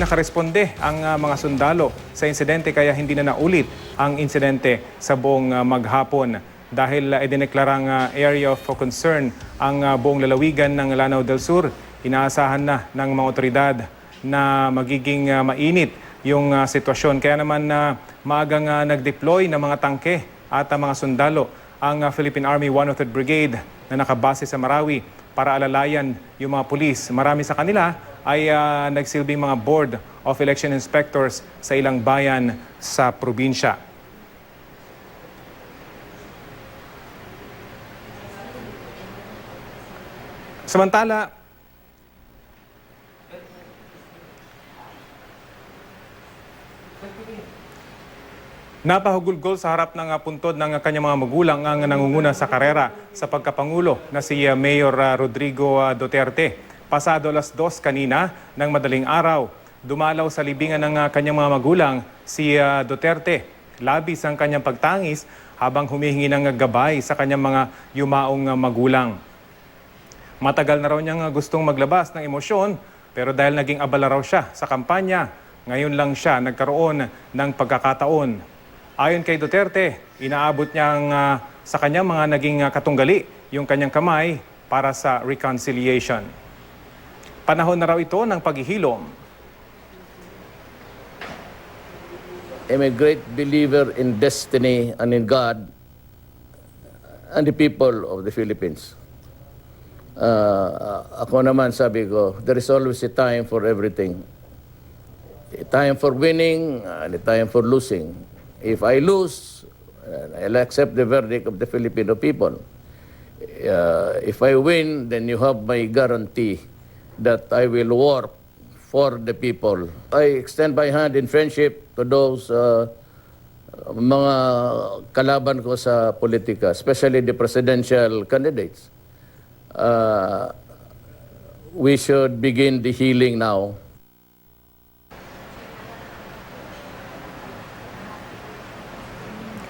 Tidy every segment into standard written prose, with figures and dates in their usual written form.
rin nakaresponde ang mga sundalo sa insidente kaya hindi na naulit ang insidente sa buong maghapon. Dahil idineklarang area of concern ang buong lalawigan ng Lanao del Sur, inaasahan na ng mga otoridad na magiging mainit yung sitwasyon. Kaya naman maagang nag-deploy ng mga tangke at mga sundalo ang Philippine Army 103rd Brigade na nakabase sa Marawi para alalayan yung mga pulis. Marami sa kanila ay nagsilbing mga board of election inspectors sa ilang bayan sa probinsya. Samantala, napahugulgol sa harap ng puntod ng kanyang mga magulang ang nangunguna sa karera sa pagkapangulo na si Mayor Rodrigo Duterte. Pasado alas 2 kanina ng madaling araw, dumalaw sa libingan ng kanyang mga magulang si Duterte. Labis ang kanyang pagtangis habang humihingi ng gabay sa kanyang mga yumaong magulang. Matagal na raw niyang gustong maglabas ng emosyon pero dahil naging abala raw siya sa kampanya, ngayon lang siya nagkaroon ng pagkakataon. Ayon kay Duterte, inaabot niyang sa kanyang mga naging katunggali yung kanyang kamay para sa reconciliation. Panahon na raw ito ng paghihilom. I'm a great believer in destiny and in God and the people of the Philippines. Ako naman sabi ko, there is always a time for everything. A time for winning and a time for losing. If I lose, I'll accept the verdict of the Filipino people. If I win, then you have my guarantee that I will work for the people. I extend my hand in friendship to those mga kalaban ko sa politika, especially the presidential candidates. We should begin the healing now.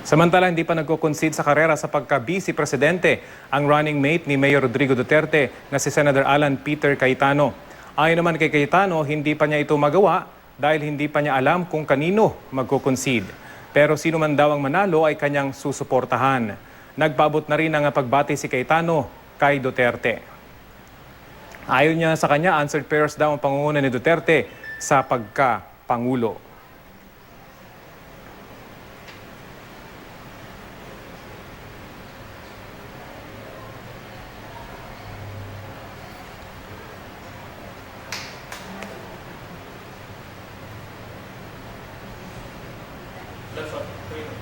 Samantala, hindi pa nagko-concede sa karera sa pagka-vice presidente ang running mate ni Mayor Rodrigo Duterte na si Senator Alan Peter Cayetano. Ayon naman kay Cayetano, hindi pa niya ito magawa dahil hindi pa niya alam kung kanino magko-concede. Pero sino man daw ang manalo ay kanyang susuportahan. Nagpaabot na rin ang pagbati si Cayetano kay Duterte. Ayon niya sa kanya, answered prayers daw ang pangunguna ni Duterte sa pagka-pangulo. That's what.